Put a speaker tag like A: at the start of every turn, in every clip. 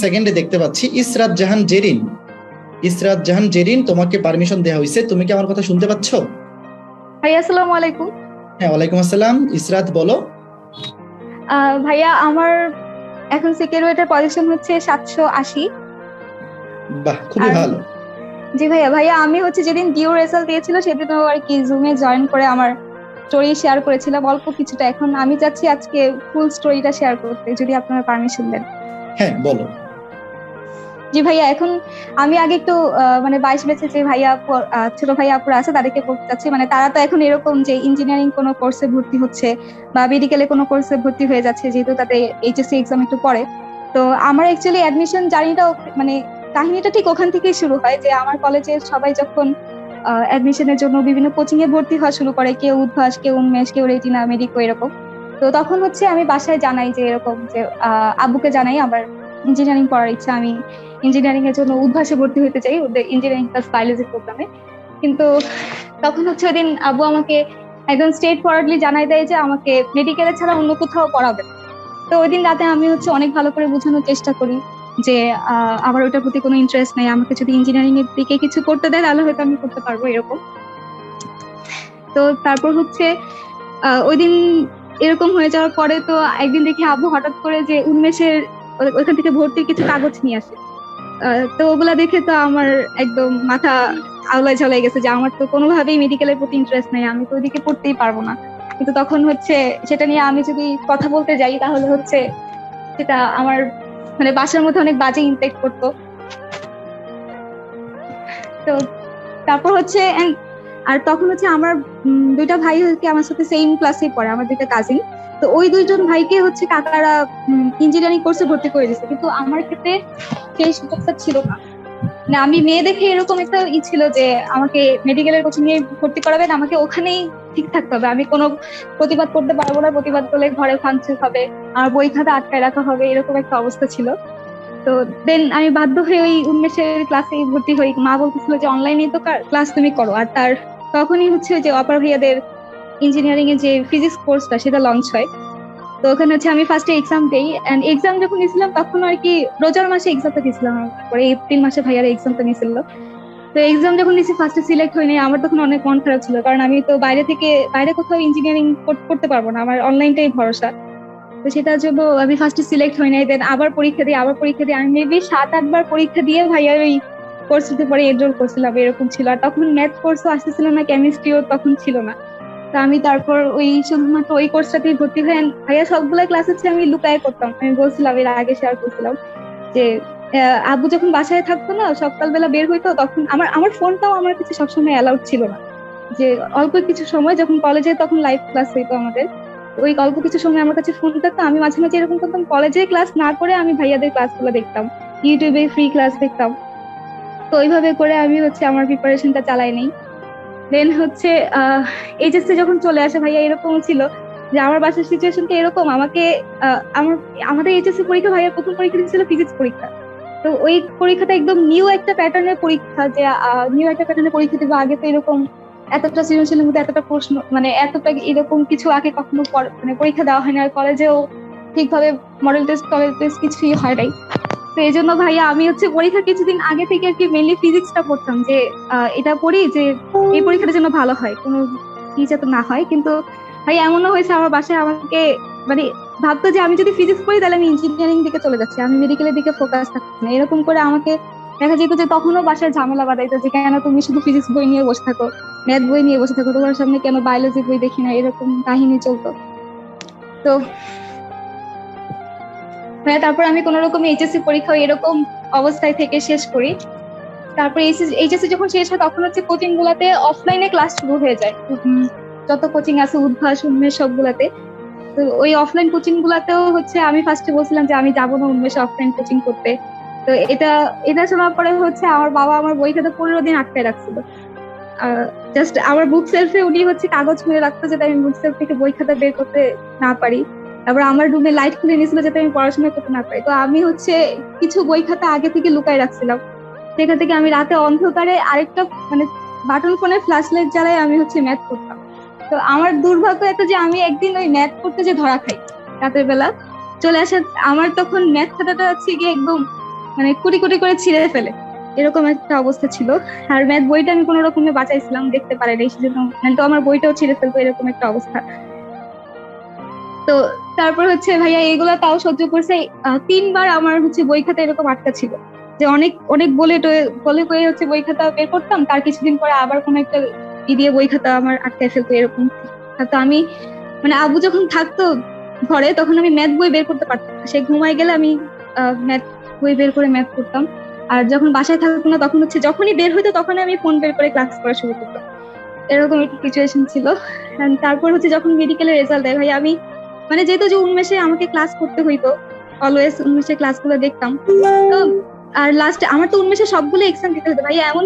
A: সেকেন্ডে দেখতে পাচ্ছি ইসরাত জাহান জেরিন। ইসরাত জাহান জেরিন, তোমাকে পারমিশন দেওয়া হয়েছে। তুমি কি আমার কথা শুনতে পাচ্ছ?
B: ভাইয়া আসসালামু আলাইকুম।
A: হ্যাঁ, ওয়ালাইকুম আসসালাম। ইসরাত বলো।
B: ভাইয়া আমার এখন সিকিউরিটির পজিশন হচ্ছে 780।
A: বাহ, খুবই
B: আর
A: ভালো।
B: জি ভাইয়া, আমি হচ্ছে যেদিন ডিউ রেজাল্ট দিয়েছিল সেদিনও আর কি জুমে জয়েন করে আমার স্টোরি শেয়ার করেছিলাম অল্প কিছুটা। এখন আমি চাচ্ছি আজকে ফুল স্টোরিটা শেয়ার করতে, যদি আপনারা পারমিশন দেন।
A: হ্যাঁ, বলো।
B: জি ভাইয়া, এখন আমি আগে একটু মানে 22 বেচে যে ভাইয়া ছোট ভাইয়া আপুরা আছে তাদেরকে বলতে চাচ্ছি, মানে তারা তো এখন এরকম যে ইঞ্জিনিয়ারিং কোনো কোর্সে ভর্তি হচ্ছে বা মেডিকেলে কোনো কোর্সে ভর্তি হয়ে যাচ্ছে, যেহেতু তাদের এইচএসসি এক্সাম একটু পরে। তো আমার অ্যাকচুয়ালি অ্যাডমিশন জার্নিটা মানে কাহিনীটা ঠিক ওখান থেকেই শুরু হয়, যে আমার কলেজের সবাই যখন অ্যাডমিশনের জন্য বিভিন্ন কোচিং এ ভর্তি হওয়া শুরু করে, কেউ উদ্ভাস, কেউ উন্মেষ, কেউ রেটিনা, মেডিকো, এরকম। তো তখন হচ্ছে আমি বাসায় জানাই যে এরকম, যে আব্বুকে জানাই আমার ইঞ্জিনিয়ারিং পড়ার ইচ্ছা, আমি ইঞ্জিনিয়ারিং এর জন্য উদ্ভাসে ভর্তি হতে চাই, ওদের ইঞ্জিনিয়ারিং প্লাস বায়োলজি প্রোগ্রামে। কিন্তু তখন হচ্ছে ওই দিন আব্বু আমাকে একদম স্ট্রেট ফরওয়ার্ডলি জানাই দেয় যে আমাকে মেডিকেলে ছাড়া অন্য কোথাও পড়াবে। তো ওই দিন রাতে আমি হচ্ছে অনেক ভালো করে বোঝানোর চেষ্টা করি যে আমার ওটার প্রতি কোনো ইন্টারেস্ট নেই, আমাকে যদি ইঞ্জিনিয়ারিং এর দিকে কিছু করতে দেয় তাহলে হয়তো আমি করতে পারবো, এরকম। তো তারপর হচ্ছে ওই দিন এরকম হয়ে যাওয়ার পরে তো একদিন দেখি আব্বু হঠাৎ করে যে উন্মেষের ওইখান থেকে ভর্তির কিছু কাগজ নিয়ে আসে। তো ওগুলা দেখে তো আমার একদম মাথা আউলাই ঝালাই গেছে, যে আমার তো কোনোভাবেই মেডিকেলের প্রতি ইন্টারেস্ট নেই, আমি তো ওইদিকে পড়তেই পারবো না। কিন্তু তখন হচ্ছে সেটা নিয়ে আমি যদি কথা বলতে যাই তাহলে হচ্ছে সেটা আমার মানে বাসার মধ্যে অনেক বাজে ইম্প্যাক্ট করতো। তো তারপর হচ্ছে আর তখন হচ্ছে আমার দুইটা ভাই হচ্ছে আমার সাথে সেম ক্লাসে পড়ে, আমার দুইটা কাজিন। তো ওই দুইজন ভাইকে হচ্ছে কাকারা ইঞ্জিনিয়ারিং কোর্সে ভর্তি করে দিচ্ছে, কিন্তু আমার ক্ষেত্রে সেই সুযোগটা ছিল না। মানে আমি মেয়ে দেখে এরকম একটা ছিল যে আমাকে মেডিকেলের কোচিং এ ভর্তি করাবেন, আমাকে ওখানেই ঠিক থাকতে হবে, আমি কোনো প্রতিবাদ করতে পারবো না, প্রতিবাদ করলে ঘরে ভাঙচুর হবে, আর বই খাতা আটকায় রাখা হবে, এরকম একটা অবস্থা ছিল। তো দেন আমি বাধ্য হয়ে ওই উন্মেষের ক্লাসে ভর্তি হই। মা বলতেছিল যে অনলাইনে তো ক্লাস তুমি করো। আর তার তখনই হচ্ছে যে অপার ভাইয়াদের ইঞ্জিনিয়ারিং এর যে ফিজিক্স কোর্সটা সেটা লঞ্চ হয়। তো ওখানে হচ্ছে আমি ফার্স্টে এক্সাম দেই, এন্ড এক্সাম যখন নিয়েছিলাম তখন আর কি রোজার মাসে এক্সামটা দিয়েছিলাম, তারপরে এপ্রিল মাসে ভাইয়ার এক্সামটা নিয়েছিল। তো এক্সাম যখন নিয়েছি ফার্স্টে সিলেক্ট হয়নি, আমার তখন অনেক মন খারাপ ছিল, কারণ আমি তো বাইরে কোথাও ইঞ্জিনিয়ারিং করতে পারবো না, আমার অনলাইনটাই ভরসা। তো সেটার জন্য আমি ফার্স্টে সিলেক্ট হই নাই, দেন আবার পরীক্ষা দিই আমি মেবি 7-8 বার পরীক্ষা দিয়ে ভাইয়ার ওই কোর্সটাতে পরে এনরোল করছিলাম, এরকম ছিল। আর তখন ম্যাথ কোর্সও আসতেছিল না, কেমিস্ট্রিও তখন ছিল না। তো আমি তারপর ওই শুধুমাত্র ওই কোর্সটাতেই ভর্তি হয়ে ভাইয়া সবগুলা ক্লাস হচ্ছে আমি লুকায় করতাম। আমি বলছিলাম, এর আগে শেয়ার করছিলাম যে আব্বু যখন বাসায় থাকতো না, সকালবেলা বের হইতো, তখন আমার আমার ফোনটাও আমার কাছে সবসময় অ্যালাউড ছিল না। যে অল্প কিছু সময় যখন কলেজে, তখন লাইভ ক্লাস হইতো আমাদের, ওই অল্প কিছু সময় আমার কাছে ফোন থাকতো, আমি মাঝে মাঝে এরকম করতাম, কলেজে ক্লাস না করে আমি ভাইয়াদের ক্লাসগুলো দেখতাম, ইউটিউবে ফ্রি ক্লাস দেখতাম। তো ওইভাবে করে আমি হচ্ছে আমার প্রিপারেশনটা চালাই নেই। দেন হচ্ছে এইচএসসি যখন চলে আসে, ভাইয়া এরকম ছিল যে আমার বাসার সিচুয়েশনটা এরকম, আমাকে আমাদের এইচএসসি পরীক্ষা, ভাইয়া প্রথম পরীক্ষা ছিল ফিজিক্স পরীক্ষা। তো ওই পরীক্ষাটা একদম নিউ একটা প্যাটার্নের পরীক্ষা, যে নিউ একটা প্যাটার্নের পরীক্ষা দিব। আগে তো এরকম এতটা সৃজনশীলের মধ্যে এতটা প্রশ্ন, মানে এতটা এরকম কিছু আগে কখনো মানে পরীক্ষা দেওয়া হয়নি, আর কলেজেও ঠিকভাবে মডেল টেস্ট কিছুই হয় নাই। তো এই জন্য ভাইয়া আমি হচ্ছে পরীক্ষার কিছুদিন আগে থেকে আর কি মেনলি ফিজিক্সটা পড়তাম, যে এটা পড়ি যে এই পরীক্ষাটা যেন ভালো হয়, কোনো যাতে না হয়। কিন্তু ভাই এমনও হয়েছে আমার বাসায় আমাকে মানে ভাবতো যে আমি যদি ফিজিক্স পড়ি তাহলে আমি ইঞ্জিনিয়ারিং দিকে চলে যাচ্ছি, আমি মেডিকেলের দিকে ফোকাস থাকছি না, এরকম করে আমাকে দেখা যেত যে তখনও বাসায় ঝামেলা বাঁধাইতো যে কেন তুমি শুধু ফিজিক্স বই নিয়ে বসে থাকো, ম্যাথ বই নিয়ে বসে থাকো, তোমার সামনে কেন বায়োলজি বই দেখি না, এরকম কাহিনী চলতো। তো তারপর আমি কোন রকম এইচএসসি পরীক্ষা এরকম অবস্থায় থেকে শেষ করি। তারপর এইচএসসি যখন শেষ হয় তখন হচ্ছে কোচিং গুলাতে অফলাইনে ক্লাস শুরু হয়ে যায়, যত কোচিং আছে উদ্ভাস, উন্মেষ, সবগুলাতে। তো ওই অফলাইন কোচিং গুলাতেও হচ্ছে আমি ফার্স্টে বলছিলাম যে আমি যাবো না উন্মেষ অফলাইন কোচিং করতে। তো এটা এটা শোনার পরে হচ্ছে আমার বাবা আমার বই খাতা 15 দিন আটকায় রাখছিল। জাস্ট আমার বুক সেলফে উনি হচ্ছে কাগজ খুলে রাখতো যাতে আমি বুক সেলফ থেকে বই খাতা বের করতে না পারি। তারপর আমার রুমে লাইট খুলে নিয়েছিল যাতে আমি পড়াশোনা করতে না পারি। তো আমি হচ্ছে কিছু বই খাতা আগে থেকে লুকায় রাখছিলাম, সেখান থেকে আমি রাতে অন্ধকারে আরেকটা মানে বাটন ফোনের ফ্ল্যাশ লাইট জ্বালায় আমি হচ্ছে ম্যাথ করতাম। তো আমার দুর্ভাগ্য এত যে আমি একদিন ওই ম্যাথ করতে যে ধরা খাই রাতের বেলা চলে আসে। আমার তখন ম্যাথ খাতাটা হচ্ছে গিয়ে একদম মানে কুটি কুটি করে ছিঁড়ে ফেলে, এরকম একটা অবস্থা ছিল। আর ম্যাথ বইটা আমি কোনো রকমে বাঁচাইছিলাম, দেখতে পারে নাই, সেজন্য তো আমার বইটাও ছিঁড়ে ফেলতো, এরকম একটা অবস্থা। তো তারপর হচ্ছে ভাইয়া এগুলা তাও সহ্য করছে। 3বার আমার হচ্ছে বই খাতা এরকম আটকা ছিল, যে অনেক অনেক বলে কয়ে হচ্ছে বই খাতা বের করতাম, তার কিছুদিন পরে আবার কোনো একটা দিয়ে বই খাতা আমার আটকায় ফেলতো, এরকম। তো আমি মানে আবু যখন থাকতো ঘরে, তখন আমি ম্যাথ বই বের করতে পারতাম না, সে ঘুমায় গেলে আমি ম্যাথ বই বের করে ম্যাথ করতাম। আর যখন বাসায় থাকতো না, তখন হচ্ছে যখনই বের হইতো তখন আমি ফোন বের করে ক্লাস করা শুরু করতাম, এরকম একটা সিচুয়েশন ছিল। And তারপর হচ্ছে যখন মেডিকেলের রেজাল্ট দেয় ভাই, আমি মানে যেহেতু যে উন্মেষে আমাকে ক্লাস করতে হইতো, অলওয়েজ উন্মেষে ক্লাসগুলো দেখতাম। তো আর লাস্টে আমার তো উন্মেষে সবগুলো এক্সাম দিতে হতো ভাই, এমন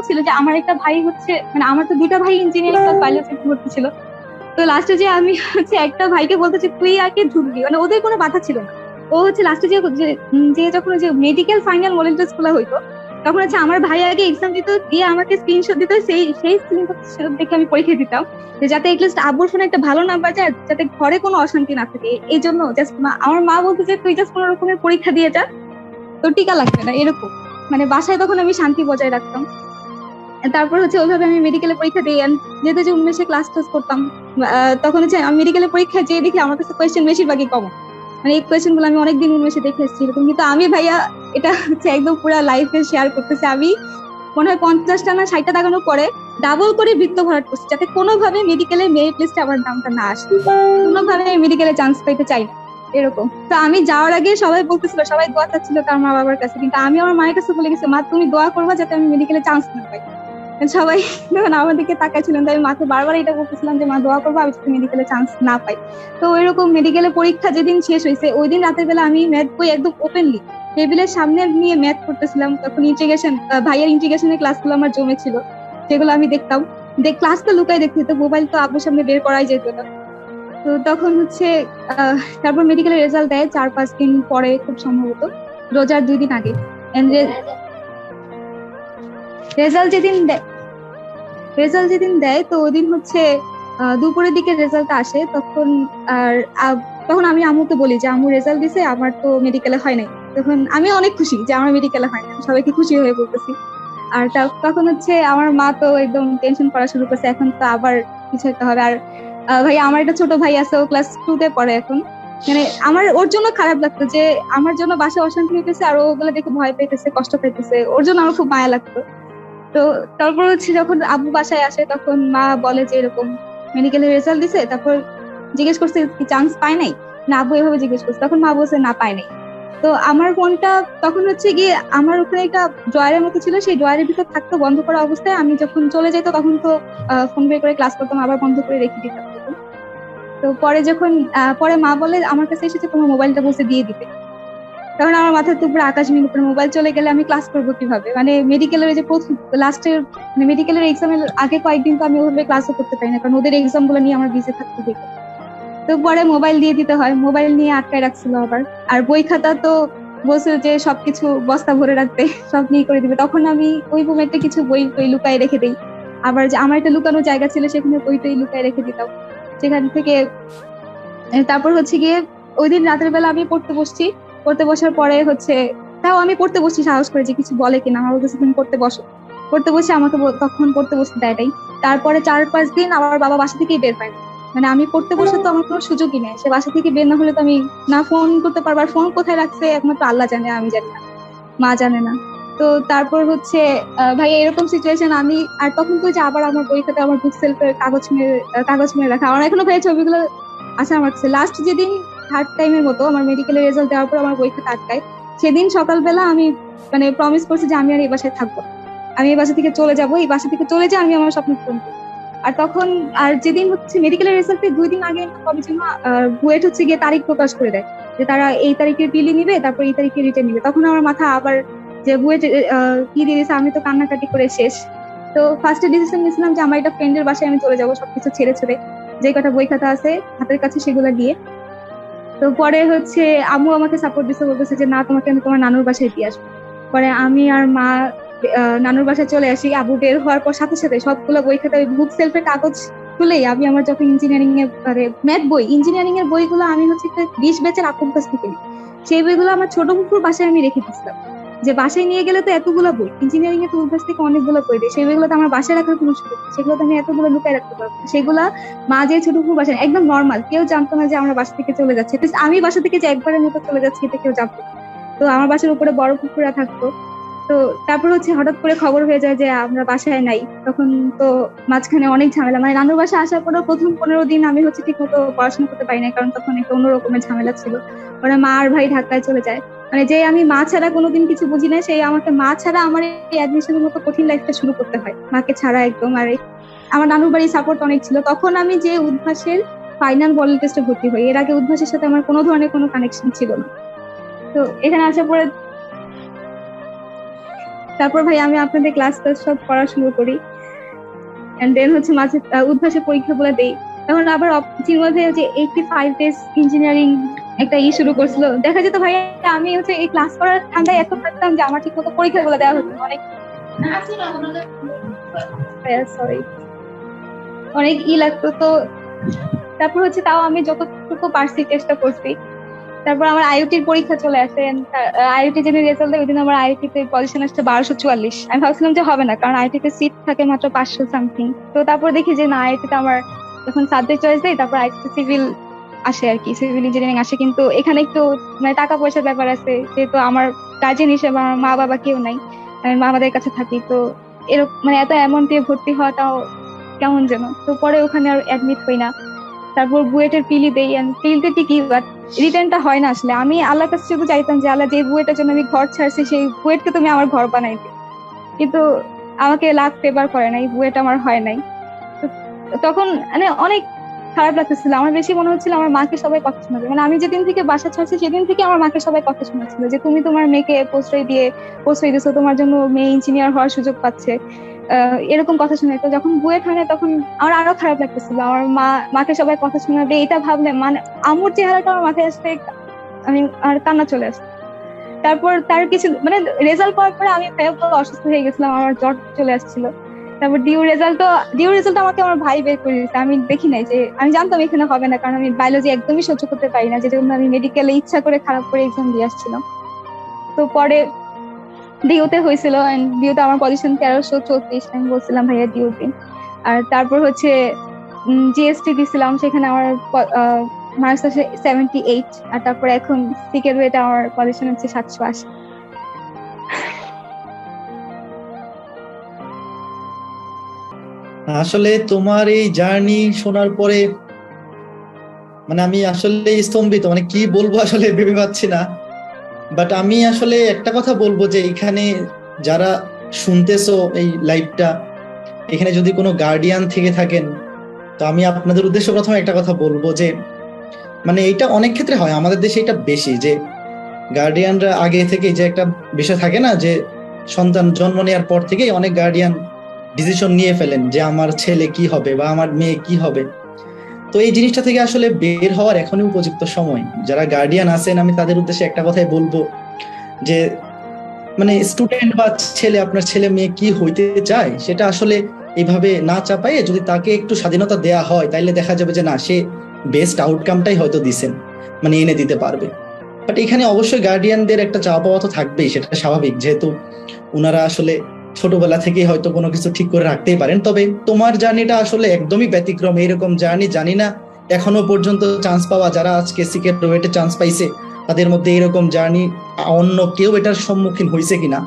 B: ছিল যে আমার একটা ভাই হচ্ছে, মানে আমার তো 2টা ভাই ইঞ্জিনিয়ারিং ক্লাস বায়োলজি ভর্তি ছিল। তো লাস্টে যে আমি হচ্ছে একটা ভাইকে বলতেছি তুই আগে ঢুকবি, মানে ওদের কোনো বাধা ছিল না। ও হচ্ছে লাস্টে যে যখন যে মেডিকেল ফাইনাল মডেল টেস্ট গুলো হইতো, তখন হচ্ছে আমার ভাই আগে এক্সাম দিত, দিয়ে আমাকে স্ক্রিনশট দিত, সেই স্ক্রিনশট দেখে আমি পরীক্ষা দিতাম, যে যাতে এটলিস্ট আব্বুর ফোনে একটা ভালো নাম্বার যায়, যাতে ঘরে কোনো অশান্তি না থাকে। এই জন্য জাস্ট আমার মা বলতো যে তুই জাস্ট কোনো রকমের পরীক্ষা দিয়ে যা, তো টিকা লাগবে না, এরকম। মানে বাসায় তখন আমি শান্তি বজায় রাখতাম। তারপর হচ্ছে ওইভাবে আমি মেডিকেলের পরীক্ষা দিই। যেহেতু যে উন্মেষে ক্লাস টাস করতাম, তখন হচ্ছে আমি মেডিকেলের পরীক্ষা যেয়ে দেখি আমার কাছে কোয়েশ্চেন বেশিরভাগই কমন, মানে এই কোয়েশ্চেন গুলো আমি অনেকদিন উন্মেষে দেখে এসেছি এরকম। কিন্তু আমি ভাইয়া এটা হচ্ছে একদম পুরো লাইফে শেয়ার করতেছি, আমি মনে হয় 50টা না 60টা দাগানোর পরে ডাবল করে বৃত্ত ভরাট করছি, যাতে কোনোভাবে মেডিকেলে মেরিট লিস্টে আমার নামটা না আসে, কোনোভাবে মেডিকেলে চান্স পাইতে চাই না, এরকম। তো আমি যাওয়ার আগে সবাই বলতেছিল, সবাই দোয়া চাচ্ছিল তার মা বাবার কাছে, কিন্তু আমি আমার মায়ের কাছে বলে গেছি, মা তুমি দোয়া করবা যাতে আমি মেডিকেলে চান্স না পাই। সবাই যখন আমার দিকে তাকাইছিলেন, তাই আমি মাকে বারবার এটা বলতেছিলাম যে মা দোয়া করবো আমি যাতে মেডিকেলে চান্স না পাই। তো ওইরকম মেডিকেলে পরীক্ষা যেদিন শেষ হয়েছে, ওই দিন রাতের বেলা আমি ম্যাথ বই একদম ওপেনলি টেবিলের সামনে নিয়ে ম্যাথ করতেছিলাম। তখন ইন্টিগ্রেশন, ভাইয়ের ইন্টিগ্রেশনের ক্লাসগুলো আমার জমেছিল, সেগুলো আমি দেখতাম। ক্লাসটা লুকাই দেখতে হতো, মোবাইল তো আব্বুর সামনে বের করাই যেত না। তো তখন হচ্ছে তারপর মেডিকেলের রেজাল্ট দেয় 4-5 দিন পরে, খুব সম্ভবত রোজার 2 দিন আগে। রেজাল্ট যেদিন দেয় তো ওই দিন হচ্ছে দুপুরের দিকে রেজাল্ট আসে। তখন আর তখন আমি আম্মুকে বলি যে আম্মু রেজাল্ট দিছে, আমার তো মেডিকেলে হয় নাই। তখন আমি অনেক খুশি যে আমার মেডিকেলে হয় না, সবাইকে খুশি হয়ে বলতেছি। আর তখন হচ্ছে আমার মা তো একদম টেনশন করা শুরু করছে, এখন তো আবার কিছু একটা হবে। আর ভাই আমার একটা ছোট ভাই আছে, ও ক্লাস 2-তে পড়ে এখন। মানে আমার ওর জন্য খারাপ লাগতো যে আমার জন্য বাসায় অশান্তি হইতেছে, আর ওগুলো দেখে ভয় পাইতেছে, কষ্ট পাইতেছে, ওর জন্য আমার খুব মায়া লাগতো। তো তারপর হচ্ছে যখন আব্বু বাসায় আসে, তখন মা বলে যে এরকম মেডিকেলের রেজাল্ট দিছে। তারপর জিজ্ঞেস করছে কি চান্স পায় নাই না, আব্বু এভাবে জিজ্ঞেস করছে, তখন মা বলছে না পায় নাই। তো আমার ফোনটা তখন হচ্ছে গিয়ে আমার ওখানে একটা ড্রয়ারের মতো ছিল, সেই ড্রয়ারের ভিতর থাকতো বন্ধ করা অবস্থায়। আমি যখন চলে যাইতো তখন তো ফোন বের করে ক্লাস করতাম, আবার বন্ধ করে রেখে দিতাম। তো পরে যখন পরে মা বলে আমার কাছে এসেছে তোমার মোবাইলটা বসে দিয়ে দিতে, তখন আমার মাথায় তো পুরো আকাশ ভেঙে পড়ে, মোবাইল চলে গেলে আমি ক্লাস করবো কিভাবে? মানে মেডিকেলের যে প্রথম লাস্টের মানে মেডিকেলের এক্সামের আগে কয়েকদিন তো আমি ওভাবে ক্লাসও করতে পারি না, কারণ ওদের এক্সাম গুলো নিয়ে আমার বিজি থাকতে হতো। তো পরে মোবাইল দিয়ে দিতে হয়, মোবাইল নিয়ে আটকায় রাখছিল আবার। আর বই খাতা তো বলছে যে সবকিছু বস্তা ভরে রাখতে, সব নিয়ে করে দিবে। তখন আমি ওই মোমেন্টে কিছু বই টই লুকায় রেখে দিই, আবার যে আমার একটা লুকানো জায়গা ছিল সেখানে বই টই লুকায় রেখে দিতাম, সেখান থেকে। তারপর হচ্ছে গিয়ে ওই দিন রাতের বেলা আমি পড়তে বসার পরে হচ্ছে, তাও আমি পড়তে বসছি সাহস করে, যে কিছু বলে কিনা, আমার কাছে তুমি পড়তে বসো। পড়তে বসে আমাকে তখন পড়তে বসতে দেয় নাই। তারপরে 4-5 দিন আমার বাবা বাসা থেকেই বের পায় না, মানে আমি পড়তে বসে তো আমার কোনো সুযোগই নেই, সে বাসা থেকে বের না হলে তো আমি না ফোন করতে পারবো, আর ফোন কোথায় রাখছে একমাত্র আল্লাহ জানে, আমি জানি না, মা জানে না। তো তারপর হচ্ছে ভাই এরকম সিচুয়েশন আমি, আর তখন তো যে আবার আমার বই খাতে আমার বুক সেলফের কাগজ মেরে রাখা, আমার এখনো ভাই ছবিগুলো আছে আমার কাছে। লাস্ট যেদিন থার্ড টাইমের মতো আমার মেডিকেলের রেজাল্ট দেওয়ার পর আমার পরীক্ষা আটকায়, সেদিন সকালবেলা আমি মানে প্রমিস করছি যে আমি আর এই বাসায় থাকবো, আমি এই বাসা থেকে চলে যাবো, এই বাসা থেকে চলে যাই, আমি আমার স্বপ্ন পূরণ করবো। আর তখন আর যেদিন হচ্ছে মেডিকেলের রেজাল্টের 2 দিন আগে কবে যেন বুয়েট হচ্ছে গিয়ে তারিখ প্রকাশ করে দেয়, যে তারা এই তারিখে পিলি নিবে, তারপর এই তারিখে রিটেন নিবে। তখন আমার মাথা আবার যে বুয়েট কি দিয়ে দিয়েছে, আমি তো কান্নাকাটি করে শেষ। তো ফার্স্টে ডিসিশন নিয়েছিলাম যে আমার একটা ফ্রেন্ডের বাসায় আমি চলে যাবো, সবকিছু ছেড়ে ছেড়ে, যে কটা বই খাতা আছে হাতের কাছে সেগুলো দিয়ে। তো পরে হচ্ছে আম্মু আমাকে সাপোর্ট দিতে বলতেছে যে না, তোমাকে আমি তোমার নানুর বাসায় দিয়ে আসবো। পরে আমি আর মা নানুর বাসায় চলে আসি। আবু বের হওয়ার পর সাথে সাথে সবগুলো বই খাতা বুক সেলফের কাগজ খুলেই আমি আমার যখন ইঞ্জিনিয়ারিং এর ম্যাথ বই, ইঞ্জিনিয়ারিং এর বইগুলো আমি হচ্ছে 20 ব্যাচের আপুর কাছ থেকে নিই, সেই বইগুলো আমার ছোট ফুপুর বাসায় আমি রেখে দিচ্ছিলাম। যে বাসায় নিয়ে গেলে তো এতগুলো বই, ইঞ্জিনিয়ারিং এ তো উদ্ভাস থেকে অনেকগুলো বই দেয়, সেগুলো তো আমার বাসায় রাখার কোনো সুযোগ নেই, সেগুলো তো আমি এতগুলো লুকায় রাখতে পারবো না। সেগুলা মা যে ছোট ফুল বাসায় একদম নর্মাল, কেউ জানতো না যে আমরা বাসা থেকে চলে যাচ্ছি, At least আমি বাসা থেকে যে একবারের মতো চলে যাচ্ছি এটা কেউ জানতো না। তো আমার বাসার উপরে বড় পুকুরা থাকতো। তো তারপর হচ্ছে হঠাৎ করে খবর হয়ে যায় যে আমরা বাসায় নাই, তখন তো মাঝখানে অনেক ঝামেলা, মানে নানুর বাসা আসার পরে প্রথম 15 দিন আমি হচ্ছে ঠিক মতো পড়াশোনা করতে পারি না, কারণ তখন একটা অন্য রকমের ঝামেলা ছিল। ওরা মা আর ভাই ঢাকায় চলে যায়, মানে যে আমি মা ছাড়া কোনোদিন কিছু বুঝি না, সেই আমাকে মা ছাড়া আমার এই অ্যাডমিশনের মতো কঠিন লাইফটা শুরু করতে হয় মাকে ছাড়া একদম। আর আমার নানুর বাড়ির সাপোর্ট অনেক ছিল। তখন আমি যে উদ্ভাসের ফাইনাল মডেল টেস্টে ভর্তি হই, এর আগে উদ্ভাসের সাথে আমার কোনো ধরনের কোনো কানেকশন ছিল না। তো এখানে আসার পরে তারপর ভাই আমি আপনাদের ক্লাস সব পড়া শুরু করি, এন্ড দেন হচ্ছে মাঝে উদ্ভাসের পরীক্ষাগুলো দেই। তখন আবার মধ্যে যে 85 ডেজ ইঞ্জিনিয়ারিং একটা শুরু করছিল, দেখা যেত ভাই আমি হচ্ছে এই ক্লাস করার ঠান্ডায় এত থাকতাম যে আমার ঠিক মতো পরীক্ষাগুলো দেওয়া হতো অনেক, সরি, অনেক লাগতো। তো তারপর হচ্ছে তাও আমি যতটুকু পারছি চেষ্টা করছি। তারপর আমার আইওটির পরীক্ষা চলে আসে, আইওটি যেদিন রেজাল্ট দেয় ওই দিন আমার আইওটিতে পজিশন আসছে 1244। আমি ভাবছিলাম যে হবে না, কারণ আইওটিতে সিট থাকে মাত্র 500 সামথিং। তো তারপর দেখি যে না, আইওটিতে আমার যখন সাবজেক্ট চয়েস দেয় তারপর আইওটিতে সিভিল আসে আর কি, সিভিল ইঞ্জিনিয়ারিং আসে। কিন্তু এখানে একটু মানে টাকা পয়সার ব্যাপার আছে, যেহেতু আমার গার্জিয়ান হিসেবে আমার মা বাবা কেউ নাই, আমি মামাদের কাছে থাকি। তো এরকম মানে এত অ্যামাউন্ট দিয়ে ভর্তি হওয়াটাও কেমন যেন। তো পরে ওখানে আর অ্যাডমিট হই না। তারপর বুয়েটের পিলি দেই, পিলিতে ঠিকই, বাট রিটার্নটা হয় না। আসলে আমি আল্লাহর কাছে শুধু চাইতাম যে আল্লাহ, যে বুয়েটের জন্য আমি ঘর ছাড়ছি সেই বুয়েটকে তুমি আমার ঘর বানাই দিও, কিন্তু আমাকে লাখ ফেভার করে নাই, বুয়েট আমার হয় নাই। তখন মানে অনেক খারাপ লাগতেছিল। আমার বেশি মনে হচ্ছিল আমার মাকে সবাই কথা শোনাবে, মানে আমি যেদিন থেকে বাসা ছাড়ছি সেদিন থেকে আমার মাকে সবাই কথা শোনাচ্ছিল যে তুমি তোমার মেয়েকে প্রশ্রয় দিছো, তোমার জন্য মেয়ে ইঞ্জিনিয়ার হওয়ার সুযোগ পাচ্ছে, এরকম কথা শুনে। তো যখন বুয়েট হয় না তখন আমার আরো খারাপ লাগতেছিল। আমার মাকে সবাই কথা শোনাবে এটা ভাবলে মানে আমুর চেহারাটা আমার মাথায় আসতে আমি আর কান্না চলে আসতো। তারপর তার কিছু মানে রেজাল্ট পাওয়ার পরে আমি অসুস্থ হয়ে গেছিলাম, আমার জ্বর চলে আসছিল। তারপর ডিউ রেজাল্ট আমাকে আমার ভাই বের করে দিয়েছে, আমি দেখি নাই। যে আমি জানতাম এখানে হবে না, কারণ আমি বায়োলজি একদমই সহ্য করতে পারি না, যেটা আমি মেডিকেলে ইচ্ছা করে খারাপ করে এক্সাম দিয়ে আসছিলাম। তো পরে ডিউতে হয়েছিল, ডিউতে আমার পজিশন 1334, আমি বলছিলাম ভাইয়া ডিউ দিন। আর তারপর হচ্ছে জিএসটি দিছিলাম, সেখানে আমার মার্কস আছে 78। আর তারপর এখন সিকের ওয়েতে আমার পজিশন হচ্ছে 780।
A: আসলে তোমার এই জার্নি শোনার পরে মানে আমি আসলে স্তম্ভিত, মানে কি বলবো আসলে ভেবে পাচ্ছি না। বাট আমি আসলে একটা কথা বলবো যে এখানে যারা শুনতেছো এই লাইভটা, এখানে যদি কোনো গার্ডিয়ান থেকে থাকেন, তো আমি আপনাদের উদ্দেশ্যে প্রথমে একটা কথা বলবো যে মানে এটা অনেক ক্ষেত্রে হয়, আমাদের দেশে এটা বেশি, যে গার্ডিয়ানরা আগে থেকে যে একটা বিষয় থাকে না, যে সন্তান জন্ম নেওয়ার পর থেকেই অনেক গার্ডিয়ান ডিসিশন নিয়ে ফেলেন যে আমার ছেলে কি হবে বা আমার মেয়ে কি হবে। তো এই জিনিসটা থেকে আসলে বের হওয়ার এখনই উপযুক্ত সময়। যারা গার্ডিয়ান আছেন আমি তাদের উদ্দেশ্যে একটা কথাই বলবো যে মানে স্টুডেন্ট বা ছেলে, আপনার ছেলে মেয়ে কি হইতে চায় সেটা আসলে এইভাবে না চাপাইয়ে যদি তাকে একটু স্বাধীনতা দেয়া হয়, তাইলে দেখা যাবে যে না, সে বেস্ট আউটকামটাই হয়তো দিছেন, মানে এনে দিতে পারবে। বাট এখানে অবশ্যই গার্ডিয়ানদের একটা চাওয়া পাওয়া তো থাকবেই, সেটা স্বাভাবিক, যেহেতু ওনারা আসলে ছোটবেলা থেকেই হয়তো কোনো কিছু ঠিক করে রাখতেই পারেন। তবে তোমার জার্নিটা আসলে একদমই ব্যতিক্রম। এইরকম জার্নি জানি না এখনো পর্যন্ত চান্স পাওয়া, যারা আজকে সিকেট রুয়েটে চান্স পাইছে তাদের মধ্যে এরকম জার্নি অন্য কেউ এটার সম্মুখীন হয়েছে কিনা।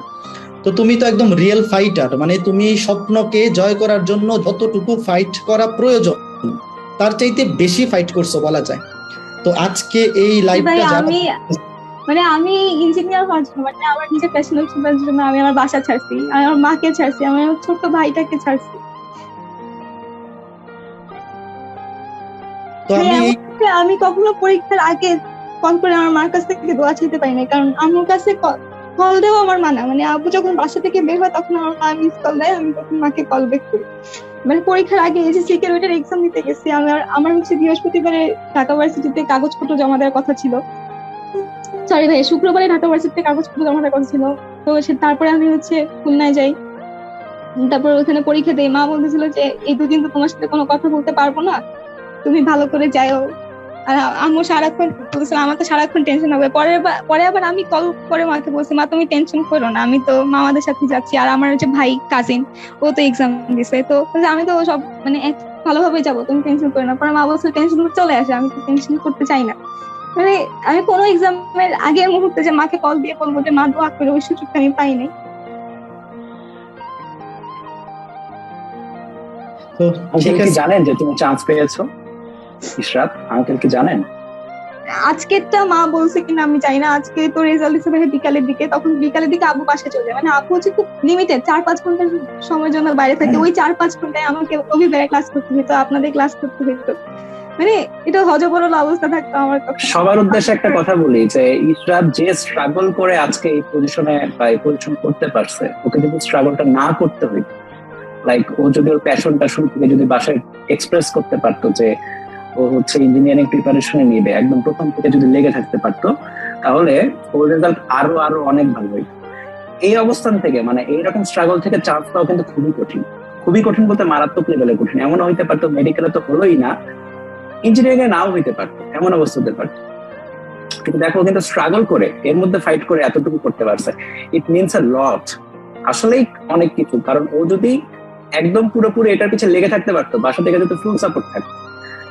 A: তো তুমি তো একদম রিয়েল ফাইটার, মানে তুমি স্বপ্নকে জয় করার জন্য যতটুকু ফাইট করা প্রয়োজন তার চাইতে বেশি ফাইট করছো বলা যায়। তো আজকে এই লাইভটা
B: আমি ইঞ্জিনিয়ার হওয়ার জন্য, মানে আমার নিজের প্যাশনেট ছোটার জন্য আমি আমার বাসা ছাড়ছি, আমি আমার মাকে ছাড়ছি, আমি আমার ছোট্ট ভাইটাকে ছাড়ছি। তো আমি কখনো পরীক্ষার আগে কল করে আমার মার কাছ থেকে দোয়া চাইতে পারি না, কারণ আমার কাছে কল দেওয়া আমার মানা, মানে আব্বু যখন বাসা থেকে বের হয় তখন আমার মা মিস কল দেয়, আমি তখন মাকে কল ব্যাক করি। মানে পরীক্ষার আগে এসএসসি ওইটার এক্সাম দিতে গেছি আমার হচ্ছে বৃহস্পতিবারে ঢাকা ভার্সিটিতে কাগজপত্র জমা দেওয়ার কথা ছিল, সরি ভাই শুক্রবারে ঢাকা ভার্সিটিতে কাগজপত্র জমা দেওয়ার কথা ছিল। তো তারপরে আমি হচ্ছে খুলনায় যাই, তারপর ওখানে পরীক্ষা দিই। মা বলতেছিল যে এই দুদিন তো তোমার সাথে কোনো কথা বলতে পারবো না, তুমি ভালো করে যাও। আর আম্মু সারাক্ষণ বলছিল আমার তো সারাক্ষণ টেনশন হবে। পরে আবার আমি কল করে মাকে বলছি, মা তুমি টেনশন করো না, আমি তো মামাদের সাথে যাচ্ছি, আর আমার হচ্ছে ভাই কাজিন ও তো এক্সাম দিছে, তো আমি তো সব মানে ভালোভাবে যাবো, তুমি টেনশন করো না। পরে মা বলছিল টেনশন চলে আসে, আমি তো টেনশন করতে চাই না। মানে আমি কোনো এক্সামের আগের মুহূর্তে যে মাকে কল দিয়ে বলবো যে মা দোয়া করে, ওই সুযোগটা আমি পাই নাই।
A: তো ঠিক
C: আঙ্কেল কি
A: আছে,
C: জানেন যে তুমি চান্স পেয়েছো? ইশরাত আঙ্কেল কি জানেন?
B: আজকেরটা মা বলছে কিনা আমি জানি না। আজকে তো রেজাল্ট দিচ্ছে ভাই বিকালের দিকে, তখন বিকালের দিকে আব্বু বাসায় চলে যায়। মানে আব্বু হচ্ছে খুব লিমিটেড 4-5 ঘন্টার সময়ের জন্য বাইরে থাকে, ওই 4-5 ঘন্টায় আমাকে রবিবারে ক্লাস করতে হতো, আপনাদের ক্লাস করতে হতো, মানে এটা হজবরল অবস্থা থাকতো আমার তখন।
C: সবার উদ্দেশ্যে একটা কথা বলি যে ইশরাত যে স্ট্রাগল করে আজকে এই পজিশনে বা এই পজিশন করতে পারছে, ওকে যদি স্ট্রাগলটা না করতে হইতো, লাইক ও যদি ওর প্যাশনটা শুরু থেকে যদি বাসায় এক্সপ্রেস করতে পারতো যে ও হচ্ছে ইঞ্জিনিয়ারিং প্রিপারেশনে নিবে, একদম প্রথম থেকে যদি লেগে থাকতে পারতো, তাহলে ওর রেজাল্ট আরো আরো অনেক ভালো হইতো। এই অবস্থান থেকে মানে এইরকম স্ট্রাগল থেকে চান্স পাওয়া কিন্তু খুবই কঠিন, খুবই কঠিন বলতে মারাত্মক লেভেলে কঠিন। এমন হইতে পারতো মেডিকেলে তো হলোই না, ইঞ্জিনিয়ারিং এ নাও হইতে পারতো, এমন অবস্থা হতে পারতো। কিন্তু দেখো কিন্তু স্ট্রাগল করে এর মধ্যে ফাইট করে এতটুকু করতে পারছে, ইট মিনস আ লট, আসলেই অনেক কিছু। কারণ ও যদি একদম পুরোপুরি এটার পিছনে লেগে থাকতে পারতো, বাসা থেকে যদি ফুল সাপোর্ট থাকতো,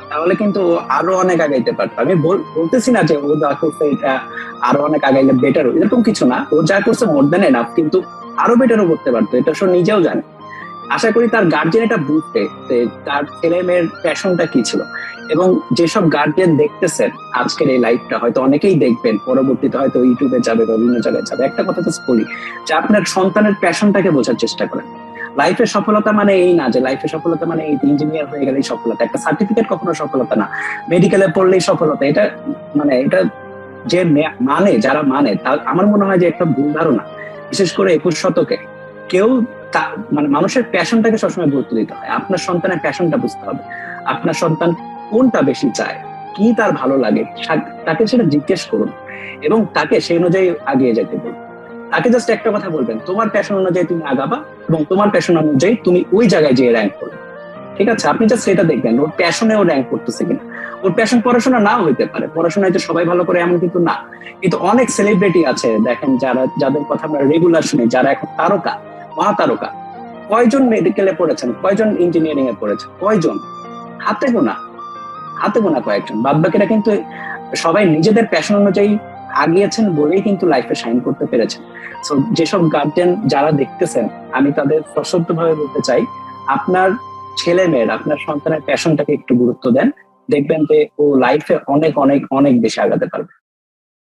C: তাহলে কিন্তু ও আরো অনেক আগাইতে পারতো। আমি বলতেছি না যে ও যা করছে এটা আরো অনেক আগাইলে বেটার, এরকম কিছু না, ও যা করছে মোর দেন এনাফ, কিন্তু আরো বেটারও করতে পারতো, এটা সে নিজেও জানে। আশা করি তার গার্জিয়ান এটা বুঝতে যে তার ছেলে মেয়ের প্যাশনটা কি ছিল। এবং যেসব গার্জিয়ান দেখতেছেন আজকের এই লাইভটা, হয়তো অনেকেই দেখবেন, পরবর্তীতে হয়তো ইউটিউবে যাবে বা বিভিন্ন জায়গায় যাবে, একটা কথা জাস্ট বলি যে আপনার সন্তানের প্যাশনটাকে বোঝার চেষ্টা করেন। লাইফের সফলতা মানে এই না যে লাইফের সফলতা মানে এই ইঞ্জিনিয়ার হয়ে গেলেই সফলতা, একটা সার্টিফিকেট কখনো সফলতা না, মেডিকেলে পড়লেই সফলতা, এটা মানে এটা যে মানে যারা মানে তার আমার মনে হয় যে একটা ভুল ধারণা। বিশেষ করে 21 শতকে কেউ মানে মানুষের প্যাশনটাকে সবসময় গুরুত্ব দিতে হয়। আপনার সন্তানের প্যাশনটা বুঝতে হবে, আপনার সন্তান কোনটা বেশি চায়, কি তার ভালো লাগে, তাকে সেটা জিজ্ঞেস করুন এবং তাকে সেই অনুযায়ী আগিয়ে যেতে বলুন। তাকে জাস্ট একটা কথা বলবেন, তোমার প্যাশন অনুযায়ী তুমি আগাবা এবং তোমার প্যাশন অনুযায়ী তুমি ওই জায়গায় যেয়ে র্যাঙ্ক করবে। ঠিক আছে, আপনি জাস্ট সেটা দেখবেন ওর প্যাশনে ও র্যাঙ্ক করতেছে কিনা। ওর প্যাশন পড়াশোনা নাও হইতে পারে, পড়াশোনায় তো সবাই ভালো করে এমন কিন্তু না। কিন্তু অনেক সেলিব্রিটি আছে দেখেন যাদের কথা আমরা রেগুলার শুনি, যারা এখন তারকা, মহাতারকা, কয়জন মেডিকেলে পড়েছেন, কয়জন ইঞ্জিনিয়ারিং এ পড়েছেন, কয়জন? হাতে গোনা, হাতে গোনা কয়েকজন, বাদ বাকিরা কিন্তু সবাই নিজেদের প্যাশন অনুযায়ী আগিয়েছেন বলেই কিন্তু লাইফে শাইন করতে পেরেছেন। সো যেসব গার্জিয়ান যারা দেখতেছেন, আমি তাদের সশব্দ ভাবে বলতে চাই, আপনার ছেলে মেয়ের, আপনার সন্তানের প্যাশনটাকে একটু গুরুত্ব দেন, দেখবেন যে ও লাইফে অনেক অনেক অনেক বেশি আগাতে পারবে।